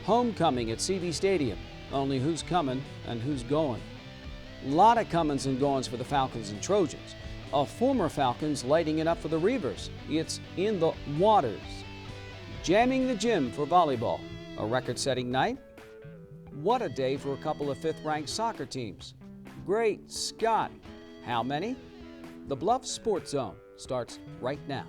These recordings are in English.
Homecoming at CB Stadium. Only who's coming and who's going. A lot of comings and goings for the Falcons and Trojans. A former Falcons lighting it up for the Reivers. It's in the waters. Jamming the gym for volleyball. A record-setting night. What a day for a couple of fifth-ranked soccer teams. Great Scott! How many? The Bluffs Sports Zone starts right now.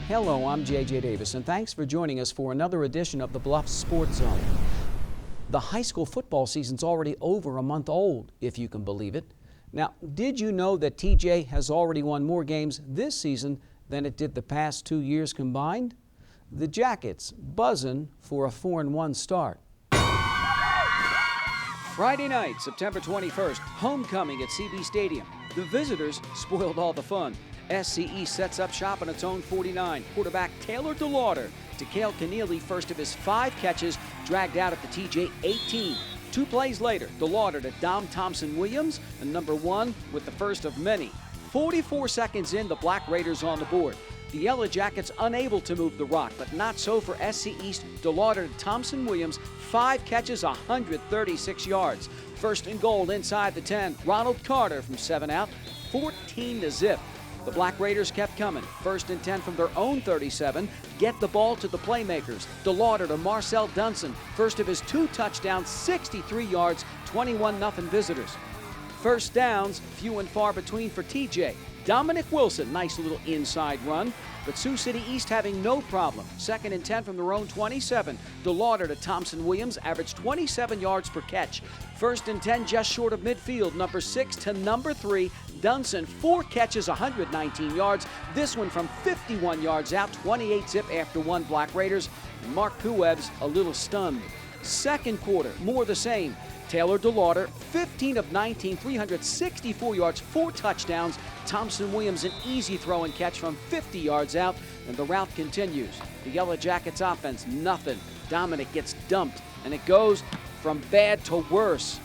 Hello, I'm J.J. Davis, and thanks for joining us for another edition of the Bluffs Sports Zone. The high school football season's already over a month old, if you can believe it. Now, did you know that TJ has already won more games this season than it did the past 2 years combined? The Jackets buzzing for a 4-1 start. Friday night, September 21st, homecoming at CB Stadium. The visitors spoiled all the fun. SCE sets up shop on its own 49. Quarterback Taylor DeLauder to Cale Keneally, first of his 5 catches, dragged out at the TJ 18. 2 plays later, DeLauder to Dom Thompson-Williams, and number 1 with the first of many. 44 seconds in, the Black Raiders on the board. The Yellow Jackets unable to move the rock, but not so for SC East. DeLauder to Thompson-Williams, 5 catches, 136 yards. First and goal inside the 10. Ronald Carter from 7 out, 14-0. The Black Raiders kept coming. First and 10 from their own 37. Get the ball to the playmakers. DeLauder to Marcel Dunson. First of his 2 touchdowns, 63 yards, 21-0 visitors. First downs, few and far between for TJ. Dominic Wilson, nice little inside run. But Sioux City East having no problem. Second and 10 from their own 27. DeLauder to Thompson-Williams, averaged 27 yards per catch. First and 10 just short of midfield. Number 6 to number 3. Dunson, 4 catches, 119 yards. This one from 51 yards out, 28-0 after 1 Black Raiders. And Mark Kuebs a little stunned. Second quarter, more the same. Taylor DeLauder, 15 of 19, 364 yards, 4 touchdowns. Thompson-Williams an easy throw and catch from 50 yards out, and the route continues. The Yellow Jackets offense, nothing. Dominic gets dumped, and it goes from bad to worse.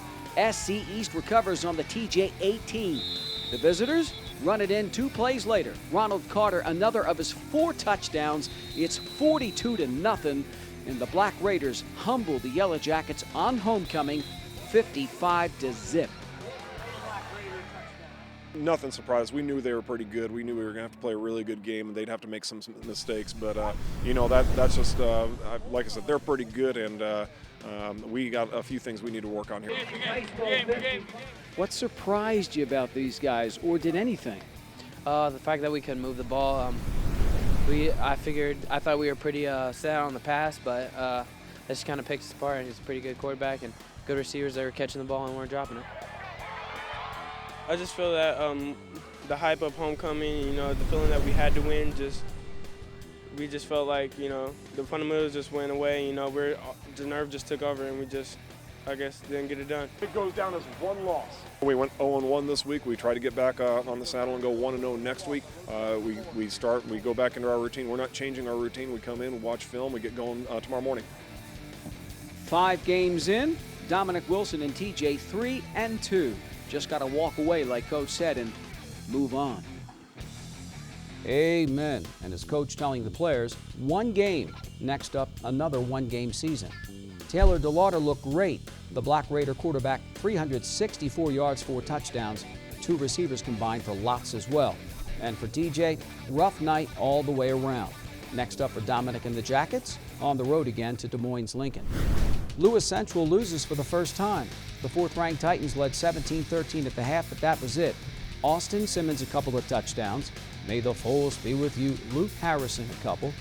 SC East recovers on the TJ 18. The visitors run it in 2 plays later. Ronald Carter, another of his 4 touchdowns. It's 42-0, and the Black Raiders humble the Yellow Jackets on homecoming, 55-0. Nothing surprised. We knew they were pretty good. We knew we were going to have to play a really good game, and they'd have to make some mistakes. But that's just like I said, they're pretty good, and we got a few things we need to work on here. What surprised you about these guys, or did anything? The fact that we couldn't move the ball. I thought we were pretty set on the pass, but that just kind of picked us apart. He's a pretty good quarterback and good receivers that were catching the ball and weren't dropping it. I just feel that the hype of homecoming, the feeling that we had to win, we just felt like, the fundamentals just went away. The nerve just took over, and we just, I guess, didn't get it done. It goes down as 1 loss. We went 0-1 this week. We try to get back on the saddle and go 1-0 next week. We go back into our routine. We're not changing our routine. We come in, we watch film, we get going tomorrow morning. 5 games in, Dominic Wilson and TJ 3-2. Just got to walk away, like Coach said, and move on. Amen. And as Coach telling the players, 1 game. Next up, another 1-game season. Taylor DeLauder looked great. The Black Raider quarterback, 364 yards, 4 touchdowns. 2 receivers combined for lots as well. And for TJ, rough night all the way around. Next up for Dominic and the Jackets, on the road again to Des Moines Lincoln. Lewis Central loses for the first time. The 4th-ranked Titans led 17-13 at the half, but that was it. Austin Simmons a couple of touchdowns. May the force be with you. Luke Harrison a couple.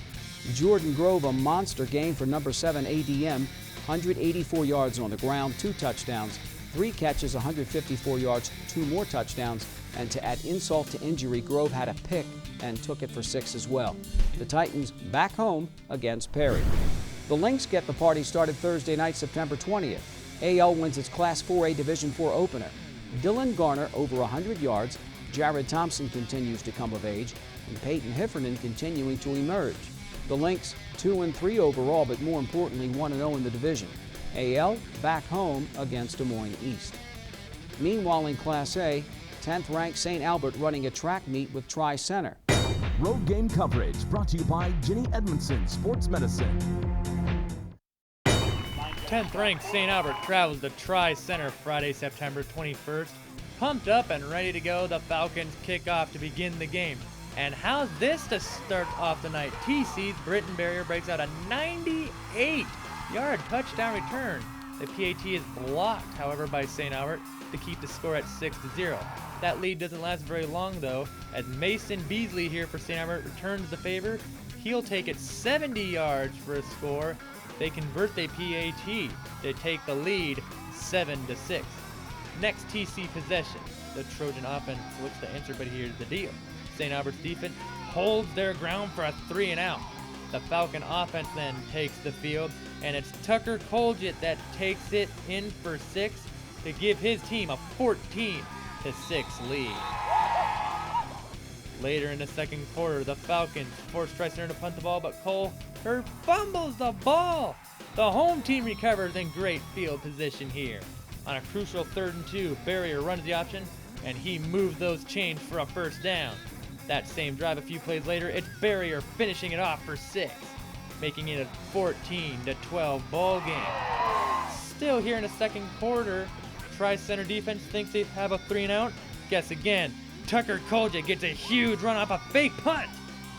Jordan Grove a monster game for number 7 ADM. 184 yards on the ground, 2 touchdowns, 3 catches, 154 yards, 2 more touchdowns. And to add insult to injury, Grove had a pick and took it for 6 as well. The Titans back home against Perry. The Lynx get the party started Thursday night, September 20th. AL wins its Class 4A Division IV opener. Dylan Garner over 100 yards. Jared Thompson continues to come of age, and Peyton Heffernan continuing to emerge. The Lynx 2-3 overall, but more importantly 1-0 in the division. AL back home against Des Moines East. Meanwhile in Class A, 10th ranked St. Albert running a track meet with Tri-Center. Road game coverage brought to you by Jenny Edmondson Sports Medicine. 10th ranked St. Albert travels to Tri-Center Friday, September 21st. Pumped up and ready to go, the Falcons kick off to begin the game. And how's this to start off the night? TC's Britton Barrier breaks out a 98-yard touchdown return. The PAT is blocked, however, by St. Albert to keep the score at 6-0. That lead doesn't last very long, though, as Mason Beasley here for St. Albert returns the favor. He'll take it 70 yards for a score. They convert the PAT. They take the lead 7-6. Next TC possession. The Trojan offense looks to answer, but here's the deal. St. Albert's defense holds their ground for a 3-and-out. The Falcon offense then takes the field, and it's Tucker Colgett that takes it in for 6 to give his team a 14-6 lead. Later in the second quarter, the Falcons force Tri-Center to punt the ball, but Cole Herr fumbles the ball. The home team recovers in great field position here. On a crucial 3rd and 2, Barrier runs the option, and he moves those chains for a first down. That same drive a few plays later, it's Barrier finishing it off for 6, making it a 14-12 ball game. Still here in the second quarter, Tri-Center defense thinks they have a 3-and-out. Guess again, Tucker Colgett gets a huge run off a fake punt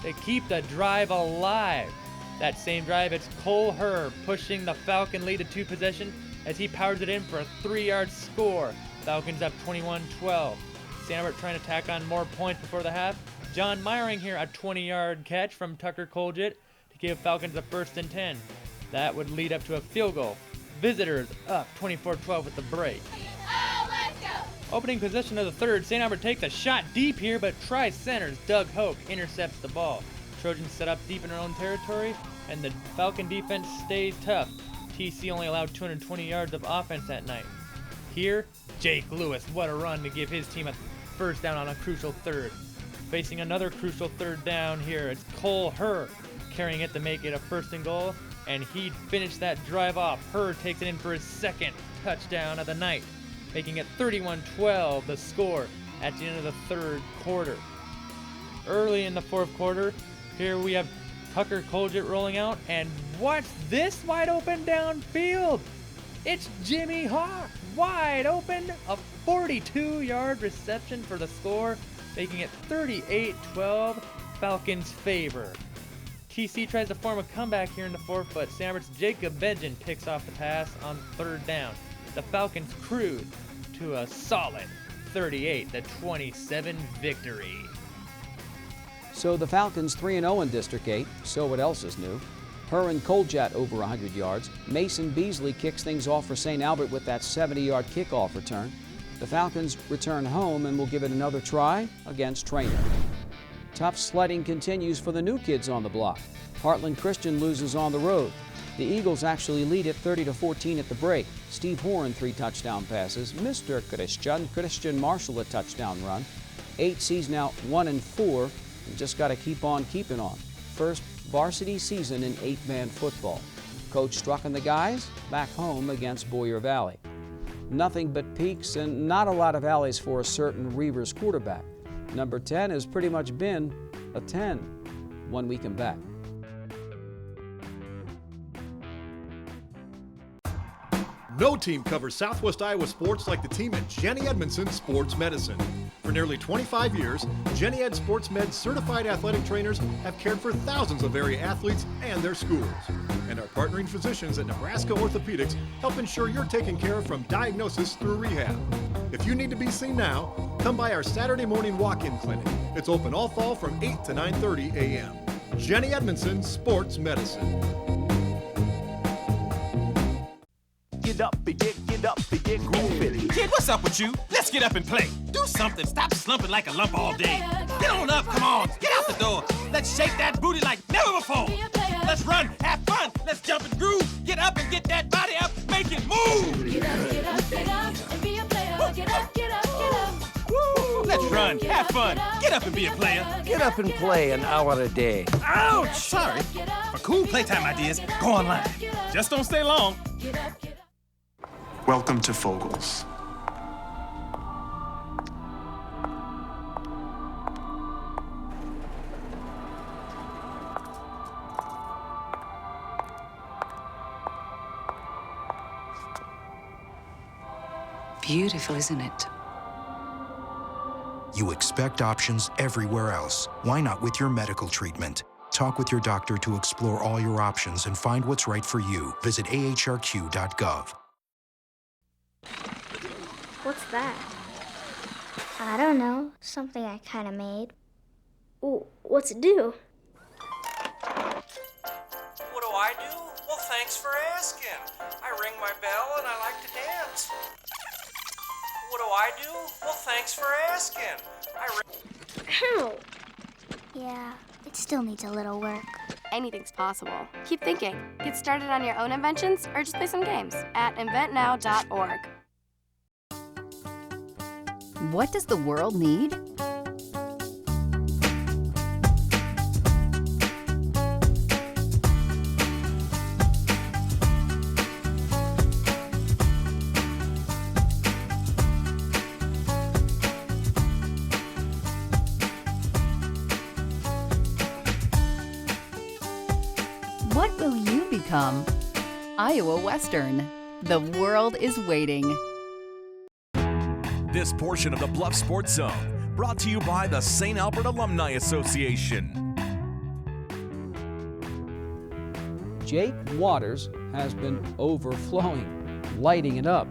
to keep the drive alive. That same drive, it's Cole Herr pushing the Falcon lead to 2 possession as he powers it in for a 3-yard score. Falcons up 21-12. St. Albert trying to tack on more points before the half. John Meyering here, a 20-yard catch from Tucker Colgett to give Falcons a 1st and 10. That would lead up to a field goal. Visitors up 24-12 with the break. Opening possession of the third, St. Albert takes a shot deep here, but Tri-Center's Doug Hoke intercepts the ball. Trojans set up deep in their own territory, and the Falcon defense stays tough. TC only allowed 220 yards of offense that night. Here, Jake Lewis, what a run to give his team a first down on a crucial 3rd. Facing another crucial 3rd down here, it's Cole Herr carrying it to make it a 1st and goal, and he'd finish that drive off. Herr takes it in for his 2nd touchdown of the night, making it 31-12, the score at the end of the 3rd quarter. Early in the 4th quarter, here we have Tucker Colgett rolling out, and what's this wide open downfield? It's Jimmy Hawk, wide open, a 42-yard reception for the score, making it 38-12, Falcons' favor. TC tries to form a comeback here in the 4th, but St. Albert's Jacob Benjamin picks off the pass on 3rd down. The Falcons cruise to a solid 38-27 victory. So the Falcons 3-0 in District 8, so what else is new? Herr and Colgett over 100 yards. Mason Beasley kicks things off for St. Albert with that 70-yard kickoff return. The Falcons return home and will give it another try against Trainer. Tough sledding continues for the new kids on the block. Heartland Christian loses on the road. The Eagles actually lead at 30-14 at the break. Steve Horan 3 touchdown passes. Mr. Christian Marshall a touchdown run. 8C's now 1-4 and just got to keep on keeping on. First varsity season in 8-man football. Coach Struck and the guys back home against Boyer Valley. Nothing but peaks and not a lot of valleys for a certain Reivers quarterback. Number 10 has pretty much been a 10 when we come back. No team covers Southwest Iowa sports like the team at Jenny Edmondson Sports Medicine. For nearly 25 years, Jenny Ed Sports Med certified athletic trainers have cared for thousands of area athletes and their schools. And our partnering physicians at Nebraska Orthopedics help ensure you're taken care of from diagnosis through rehab. If you need to be seen now, come by our Saturday morning walk-in clinic. It's open all fall from 8 to 9:30 a.m. Jenny Edmondson Sports Medicine. Get up and get groovy. Kid, what's up with you? Let's get up and play. Do something. Stop slumping like a lump all day. Get on up, come on. Get out the door. Let's shake that booty like never before. Let's run, have fun. Let's jump and groove. Get up and get that body up. Make it move. Get up, and be a player. Get up, get up, get up. Woo! Let's run, have fun, get up and be a player. Get up and play an hour a day. Ouch! Sorry. For cool playtime ideas, go online. Just don't stay long. Welcome to Fogel's. Beautiful, isn't it? You expect options everywhere else. Why not with your medical treatment? Talk with your doctor to explore all your options and find what's right for you. Visit ahrq.gov. What's that? I don't know. Something I kind of made. Ooh, what's it do? What do I do? Well, thanks for asking. I ring my bell and I like to dance. What do I do? Well, thanks for asking. Ow! Yeah, it still needs a little work. Anything's possible. Keep thinking. Get started on your own inventions or just play some games at inventnow.org. What does the world need? What will you become? Iowa Western. The world is waiting. This portion of the Bluff Sports Zone brought to you by the St. Albert Alumni Association. Jake Waters has been overflowing, lighting it up.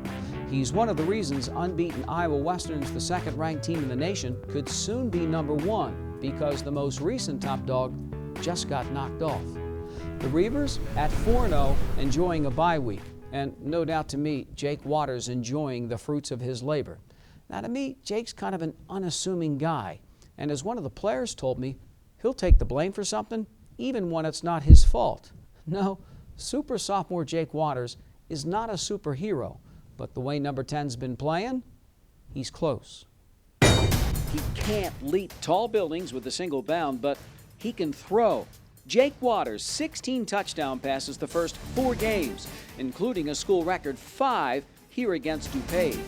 He's one of the reasons unbeaten Iowa Westerns, the second-ranked team in the nation, could soon be number one because the most recent top dog just got knocked off. The Reivers at 4-0, enjoying a bye week, and no doubt to me, Jake Waters enjoying the fruits of his labor. Now, to me, Jake's kind of an unassuming guy, and as one of the players told me, he'll take the blame for something even when it's not his fault. No, super sophomore Jake Waters is not a superhero, but the way number 10's been playing, he's close. He can't leap tall buildings with a single bound, but he can throw. Jake Waters, 16 touchdown passes the first 4 games, including a school record 5 here against DuPage.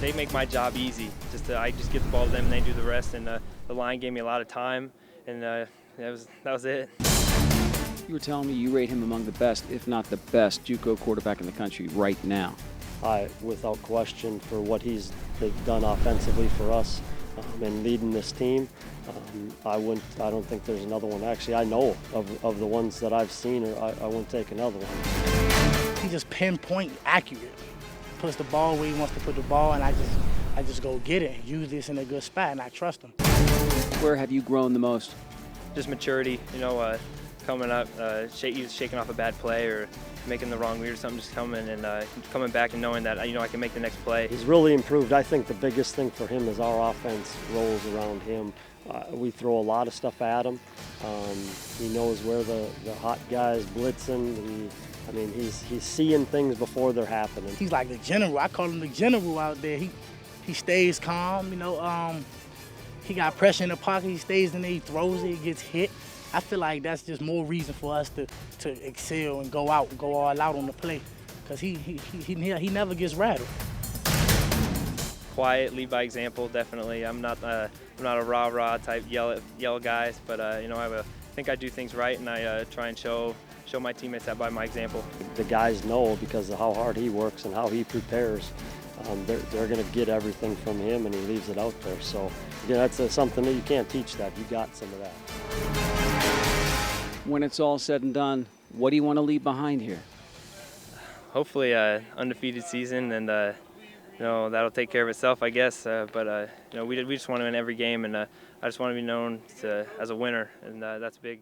They make my job easy. I just get the ball to them and they do the rest. And the line gave me a lot of time, and that was it. You were telling me you rate him among the best, if not the best, JUCO quarterback in the country right now. Without question, for what he's done offensively for us and leading this team, I don't think there's another one. Actually, I know of the ones that I've seen, or I wouldn't take another one. He just pinpoint accurate. Puts the ball where he wants to put the ball, and I just go get it and use this in a good spot, and I trust him. Where have you grown the most? Just maturity, coming up, shaking off a bad play or making the wrong read or something, just coming back and knowing that I can make the next play. He's really improved. I think the biggest thing for him is our offense rolls around him. We throw a lot of stuff at him. He knows where the hot guys blitzing. He's seeing things before they're happening. He's like the general. I call him the general out there. He stays calm. He got pressure in the pocket. He stays in there. He throws it. He gets hit. I feel like that's just more reason for us to excel and go all out on the play, because he never gets rattled. Quiet, lead by example, definitely. I'm not a rah-rah type yell guys, but I think I do things right, and I try and show my teammates that by my example. The guys know, because of how hard he works and how he prepares, they're going to get everything from him, and he leaves it out there. So again, that's something that you can't teach that. You got some of that. When it's all said and done, what do you want to leave behind here? Hopefully an undefeated season, and that'll take care of itself, I guess. But we just want to win every game, and I just want to be known as a winner, and that's big.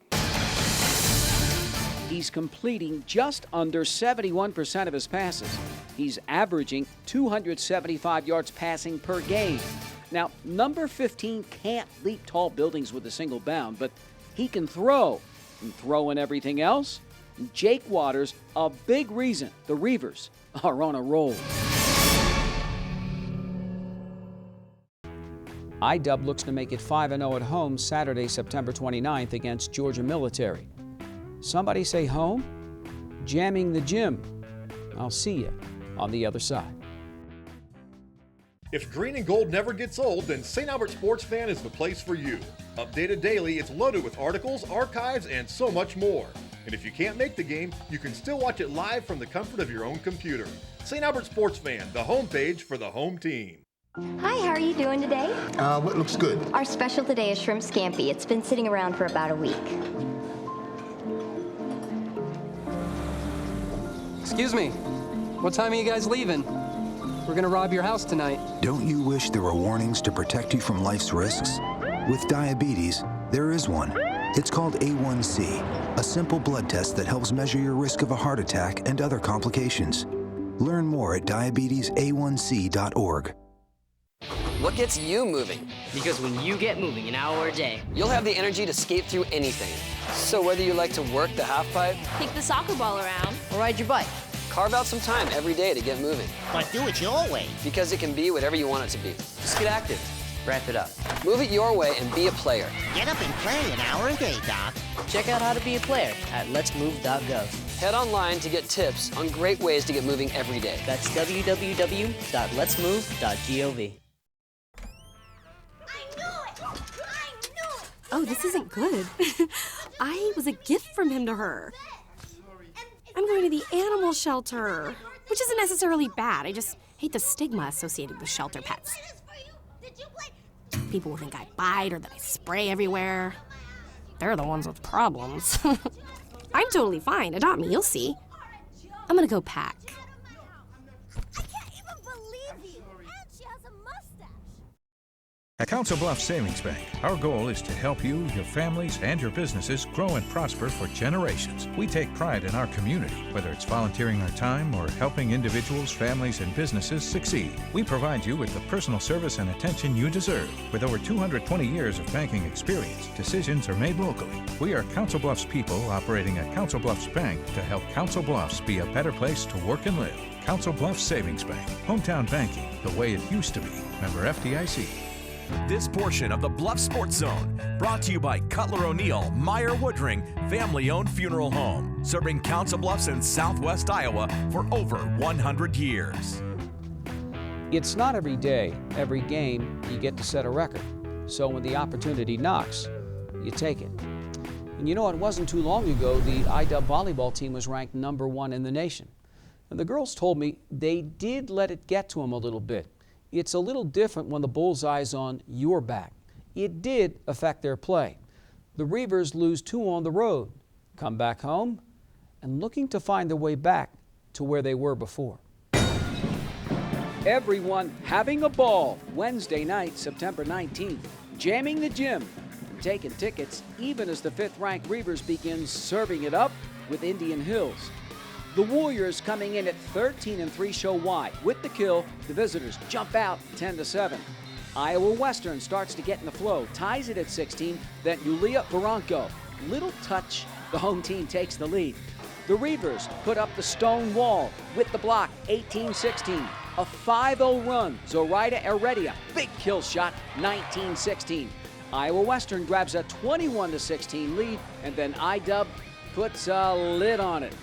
He's completing just under 71% of his passes. He's averaging 275 yards passing per game. Now, number 15 can't leap tall buildings with a single bound, but he can throw. And throw in everything else, Jake Waters, a big reason the Reivers are on a roll. IDub looks to make it 5-0 at home Saturday, September 29th against Georgia Military. Somebody say home? Jamming the gym. I'll see you on the other side. If green and gold never gets old, then St. Albert Sports Fan is the place for you. Updated daily, it's loaded with articles, archives, and so much more. And if you can't make the game, you can still watch it live from the comfort of your own computer. St. Albert Sports Fan, the homepage for the home team. Hi, how are you doing today? What looks good? Our special today is shrimp scampi. It's been sitting around for about a week. Excuse me, what time are you guys leaving? We're gonna rob your house tonight. Don't you wish there were warnings to protect you from life's risks? With diabetes, there is one. It's called A1C, a simple blood test that helps measure your risk of a heart attack and other complications. Learn more at diabetesaonc.org. What gets you moving? Because when you get moving an hour a day, you'll have the energy to skate through anything. So whether you like to work the half pipe, kick the soccer ball around, or ride your bike, carve out some time every day to get moving. But do it your way. Because it can be whatever you want it to be. Just get active. Wrap it up. Move it your way and be a player. Get up and play an hour a day, Doc. Check out how to be a player at letsmove.gov. Head online to get tips on great ways to get moving every day. That's www.letsmove.gov. Oh, this isn't good. I was a gift from him to her. I'm going to the animal shelter, which isn't necessarily bad. I just hate the stigma associated with shelter pets. People will think I bite or that I spray everywhere. They're the ones with problems. I'm totally fine. Adopt me, you'll see. I'm gonna go pack. At Council Bluffs Savings Bank, our goal is to help you, your families, and your businesses grow and prosper for generations. We take pride in our community, whether it's volunteering our time or helping individuals, families, and businesses succeed. We provide you with the personal service and attention you deserve. With over 220 years of banking experience, decisions are made locally. We are Council Bluffs people operating at Council Bluffs Bank to help Council Bluffs be a better place to work and live. Council Bluffs Savings Bank, hometown banking, the way it used to be. Member FDIC. This portion of the Bluff Sports Zone brought to you by Cutler O'Neill, Meyer Woodring, family-owned funeral home, serving Council Bluffs in southwest Iowa for over 100 years. It's not every day, every game, you get to set a record. So when the opportunity knocks, you take it. And you know, it wasn't too long ago the IDub volleyball team was ranked #1 in the nation. And the girls told me they did let it get to them a little bit. It's a little different when the bullseye's on your back. It did affect their play. The Reivers lose 2 on the road, come back home, and looking to find their way back to where they were before. Everyone having a ball Wednesday night, September 19th, jamming the gym and taking tickets even as the 5th-ranked Reivers begin serving it up with Indian Hills. The Warriors coming in at 13-3 show why. With the kill, the visitors jump out 10-7. Iowa Western starts to get in the flow, ties it at 16, then Yulia Baranko. Little touch, the home team takes the lead. The Reivers put up the stone wall with the block, 18-16. A 5-0 run, Zoraida Heredia, big kill shot, 19-16. Iowa Western grabs a 21-16 lead, and then IDub puts a lid on it.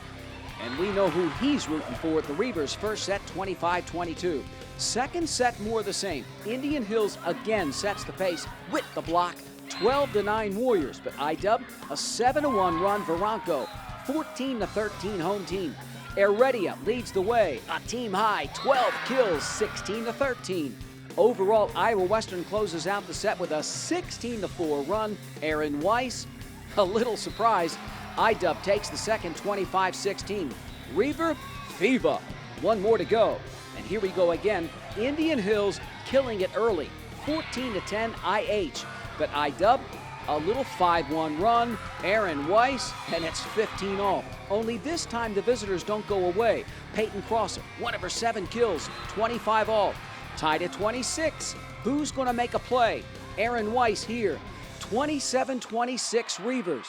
And we know who he's rooting for at the Reivers. First set, 25-22. Second set, more the same. Indian Hills again sets the pace with the block, 12-9 Warriors. But IDub, a 7-1 run, Veronco, 14-13 home team. Heredia leads the way, a team high, 12 kills, 16-13. Overall, Iowa Western closes out the set with a 16-4 run. Aaron Weiss, a little surprise. IDub takes the second, 25-16. Reiver, Viva. One more to go. And here we go again. Indian Hills killing it early, 14-10 IH. But IDub, a little 5-1 run. Aaron Weiss, and it's 15 all. Only this time the visitors don't go away. Peyton Crosser, one of her 7 kills, 25 all. Tied at 26. Who's going to make a play? Aaron Weiss here. 27-26 Reivers.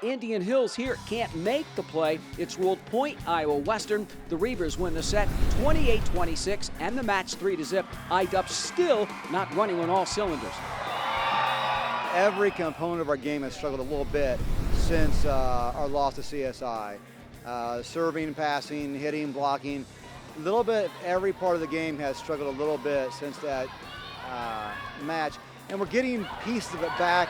Indian Hills here can't make the play. It's ruled point Iowa Western. The Reivers win the set 28-26 and the match 3-0. IDUP still not running on all cylinders. Every component of our game has struggled a little bit since our loss to CSI. Serving, passing, hitting, blocking. A little bit, every part of the game has struggled a little bit since that match. And we're getting pieces of it back.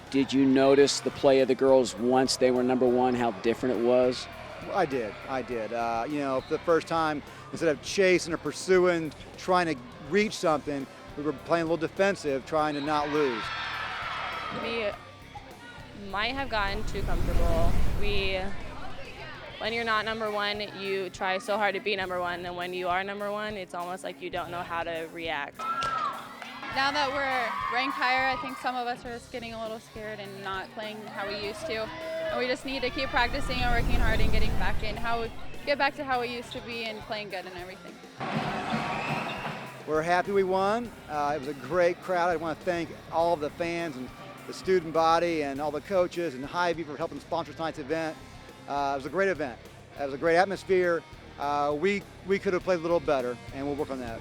Did you notice the play of the girls once they were number one, how different it was? I did. You know, for the first time, instead of chasing or pursuing, trying to reach something, we were playing a little defensive, trying to not lose. We might have gotten too comfortable. When you're not number one, you try so hard to be number one, and when you are number one, it's almost like you don't know how to react. Now that we're ranked higher, I think some of us are just getting a little scared and not playing how we used to. And we just need to keep practicing and working hard and getting back in get back to how we used to be and playing good and everything. We're happy we won. It was a great crowd. I want to thank all of the fans and the student body and all the coaches and Hy-Vee for helping sponsor tonight's event. It was a great event. It was a great atmosphere. We could have played a little better, and we'll work on that.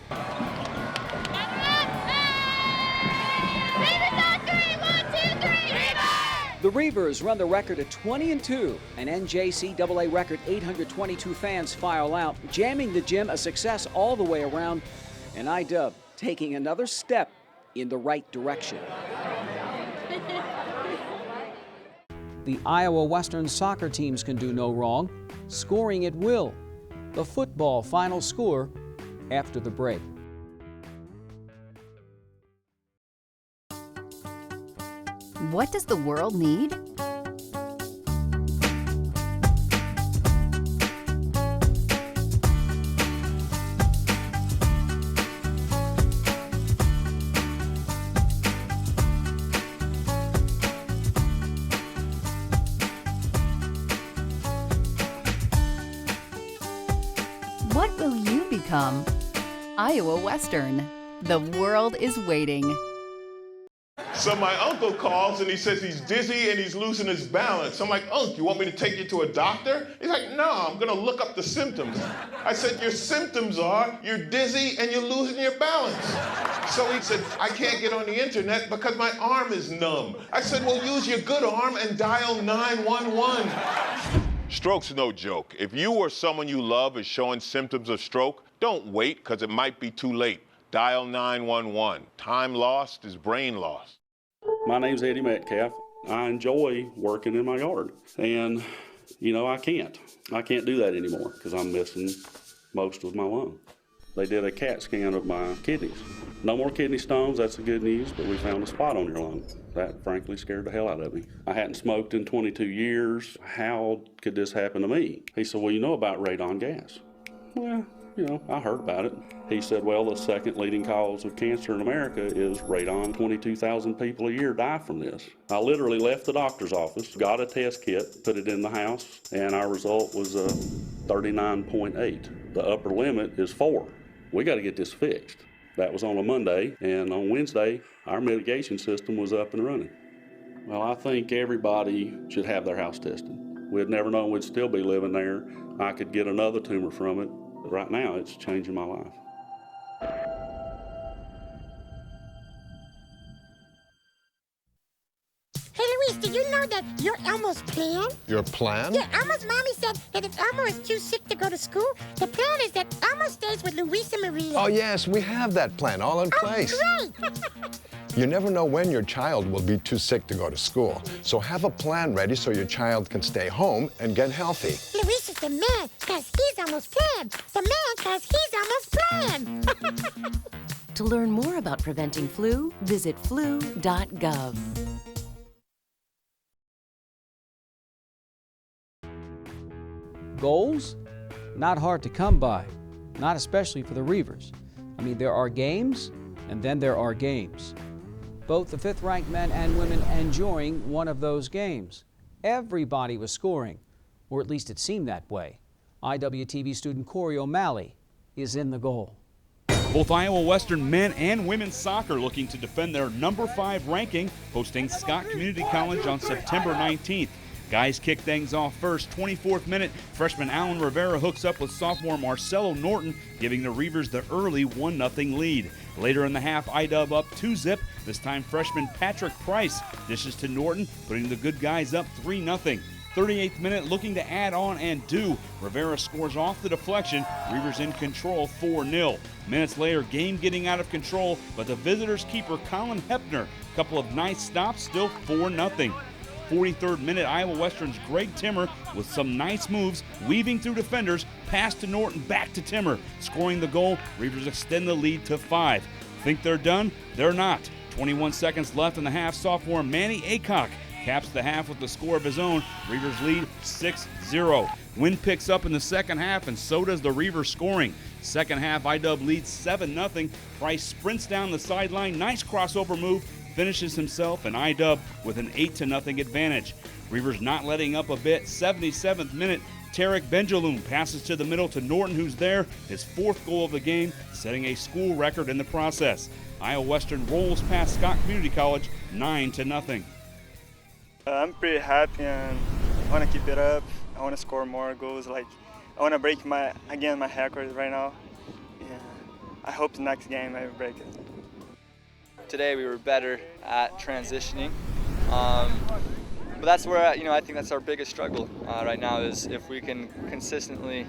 The Reivers run the record at 20-2. An NJCAA record 822 fans file out, jamming the gym a success all the way around, and IDUB taking another step in the right direction. The Iowa Western soccer teams can do no wrong, scoring at will. The football final score after the break. What does the world need? What will you become? Iowa Western. The world is waiting. So my uncle calls and he says he's dizzy and he's losing his balance. I'm like, Unc, you want me to take you to a doctor? He's like, no, I'm gonna look up the symptoms. I said, your symptoms are you're dizzy and you're losing your balance. So he said, I can't get on the internet because my arm is numb. I said, well, use your good arm and dial 911. Stroke's no joke. If you or someone you love is showing symptoms of stroke, don't wait because it might be too late. Dial 911. Time lost is brain lost. My name's Eddie Metcalf. I enjoy working in my yard. And, you know, I can't do that anymore because I'm missing most of my lung. They did a CAT scan of my kidneys. No more kidney stones, that's the good news, but we found a spot on your lung. That frankly scared the hell out of me. I hadn't smoked in 22 years. How could this happen to me? He said, well, you know about radon gas. Well, you know, I heard about it. He said, well, the second leading cause of cancer in America is radon. 22,000 people a year die from this. I literally left the doctor's office, got a test kit, put it in the house, and our result was 39.8. The upper limit is 4. We got to get this fixed. That was on a Monday, and on Wednesday, our mitigation system was up and running. Well, I think everybody should have their house tested. We'd never known we'd still be living there. I could get another tumor from it. But right now, it's changing my life. Hey, Luis, did you know that you're Elmo's plan? Your plan? Yeah, Elmo's mommy said that if Elmo is too sick to go to school, the plan is that Elmo stays with Luis and Maria. Oh, yes, we have that plan all in place. Great! You never know when your child will be too sick to go to school. So have a plan ready so your child can stay home and get healthy. Luis is the man, because he's Elmo's plan. The man, because he's Elmo's plan. To learn more about preventing flu, visit flu.gov. Goals? Not hard to come by, not especially for the Reivers. I mean, there are games, and then there are games. Both the fifth-ranked men and women enjoying one of those games. Everybody was scoring, or at least it seemed that way. IWTV student Corey O'Malley is in the goal. Both Iowa Western men and women's soccer looking to defend their number 5 ranking, hosting Scott Community College on September 19th. Guys kick things off first. 24th minute, freshman Alan Rivera hooks up with sophomore Marcelo Norton, giving the Reivers the early 1-0 lead. Later in the half, IDub up 2-0. This time freshman Patrick Price dishes to Norton, putting the good guys up 3-0. 38th minute, looking to add on and do. Rivera scores off the deflection. Reivers in control 4-0. Minutes later, game getting out of control, but the visitors' keeper Colin Hepner, a couple of nice stops, still 4-0. 43rd minute, Iowa Western's Greg Timmer with some nice moves, weaving through defenders, pass to Norton, back to Timmer. Scoring the goal, Reivers extend the lead to 5. Think they're done? They're not. 21 seconds left in the half, sophomore Manny Aycock caps the half with the score of his own. Reivers lead 6-0. Wind picks up in the second half, and so does the Reivers scoring. Second half, IDub leads 7-0. Price sprints down the sideline, nice crossover move, finishes himself, and IDub with an 8-0 advantage. Reivers not letting up a bit. 77th minute, Tarek Benjaloon passes to the middle to Norton, who's there, his 4th goal of the game, setting a school record in the process. Iowa Western rolls past Scott Community College 9-0. I'm pretty happy and I want to keep it up. I want to score more goals. I want to break my record right now. Yeah. I hope the next game I break it. Today we were better at transitioning, but that's where I think that's our biggest struggle right now, is if we can consistently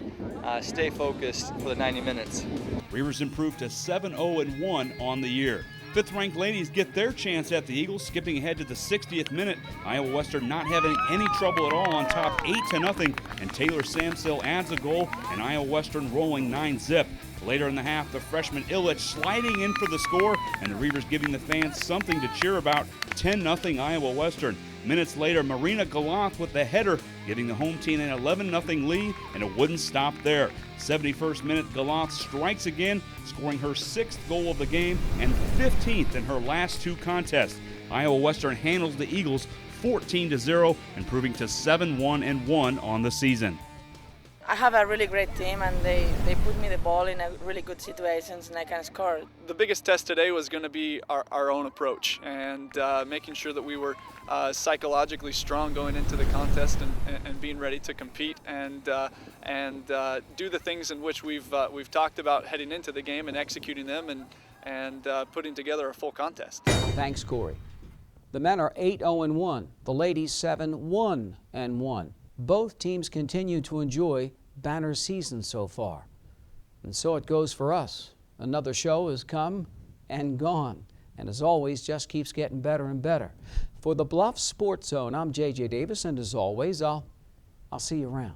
stay focused for the 90 minutes. Reivers improved to 7-0-1 on the year. 5th-ranked ladies get their chance at the Eagles, skipping ahead to the 60th minute. Iowa Western not having any trouble at all on top 8-0, and Taylor Samsill adds a goal, and Iowa Western rolling 9-0. Later in the half, the freshman Illich sliding in for the score, and the Reivers giving the fans something to cheer about. 10-0 Iowa Western. Minutes later, Marina Galoth with the header, giving the home team an 11-0 lead, and it wouldn't stop there. 71st minute, Galoth strikes again, scoring her 6th goal of the game and 15th in her last 2 contests. Iowa Western handles the Eagles 14-0, improving to 7-1-1 on the season. I have a really great team, and they put me the ball in a really good situations, and I can score. The biggest test today was going to be our own approach, and making sure that we were psychologically strong going into the contest, and being ready to compete and do the things in which we've talked about heading into the game, and executing them, and putting together a full contest. Thanks, Corey. The men are 8-0-1. The ladies 7-1-1. Both teams continue to enjoy banner seasons so far. And so it goes for us. Another show has come and gone, and as always, just keeps getting better and better. For the Bluffs Sports Zone, I'm J.J. Davis, and as always, I'll see you around.